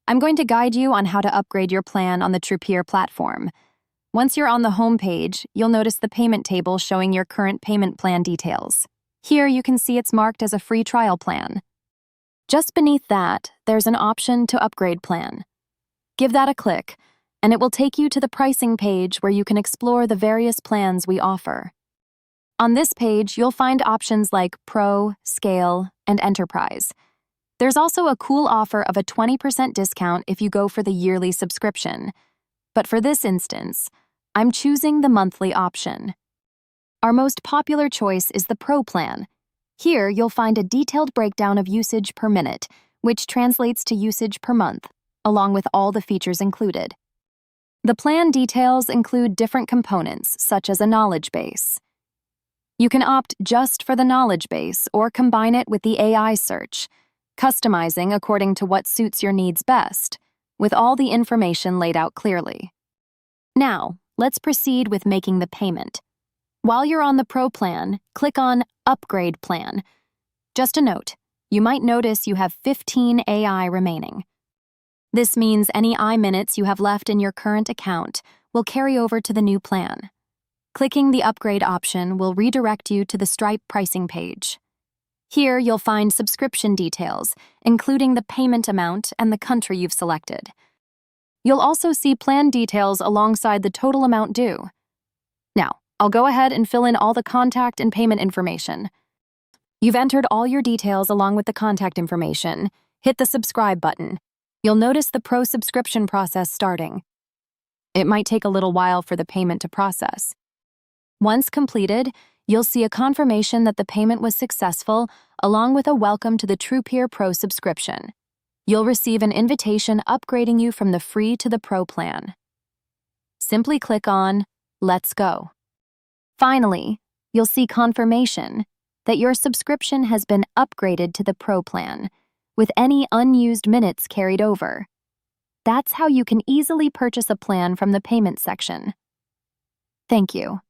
I'm going to guide you on how to upgrade your plan on the Trupeer platform. Once you're on the home page, you'll notice the payment table showing your current payment plan details. Here you can see it's marked as a free trial plan. Just beneath that, there's an option to upgrade plan. Give that a click, and it will take you to the pricing page where you can explore the various plans we offer. On this page, you'll find options like Pro, Scale, and Enterprise. There's also a cool offer of a 20% discount if you go for the yearly subscription. But for this instance, I'm choosing the monthly option. Our most popular choice is the Pro plan. Here, you'll find a detailed breakdown of usage per minute, which translates to usage per month, along with all the features included. The plan details include different components, such as a knowledge base. You can opt just for the knowledge base or combine it with the AI search, customizing according to what suits your needs best, with all the information laid out clearly. Now, let's proceed with making the payment. While you're on the Pro plan, click on Upgrade Plan. Just a note, you might notice you have 15 AI remaining. This means any minutes you have left in your current account will carry over to the new plan. Clicking the Upgrade option will redirect you to the Stripe pricing page. Here you'll find subscription details, including the payment amount and the country you've selected. You'll also see plan details alongside the total amount due. Now, I'll go ahead and fill in all the contact and payment information. You've entered all your details along with the contact information. Hit the subscribe button. You'll notice the Pro subscription process starting. It might take a little while for the payment to process. Once completed, you'll see a confirmation that the payment was successful, along with a welcome to the Trupeer Pro subscription. You'll receive an invitation upgrading you from the free to the Pro plan. Simply click on Let's Go. Finally, you'll see confirmation that your subscription has been upgraded to the Pro plan, with any unused minutes carried over. That's how you can easily purchase a plan from the payment section. Thank you.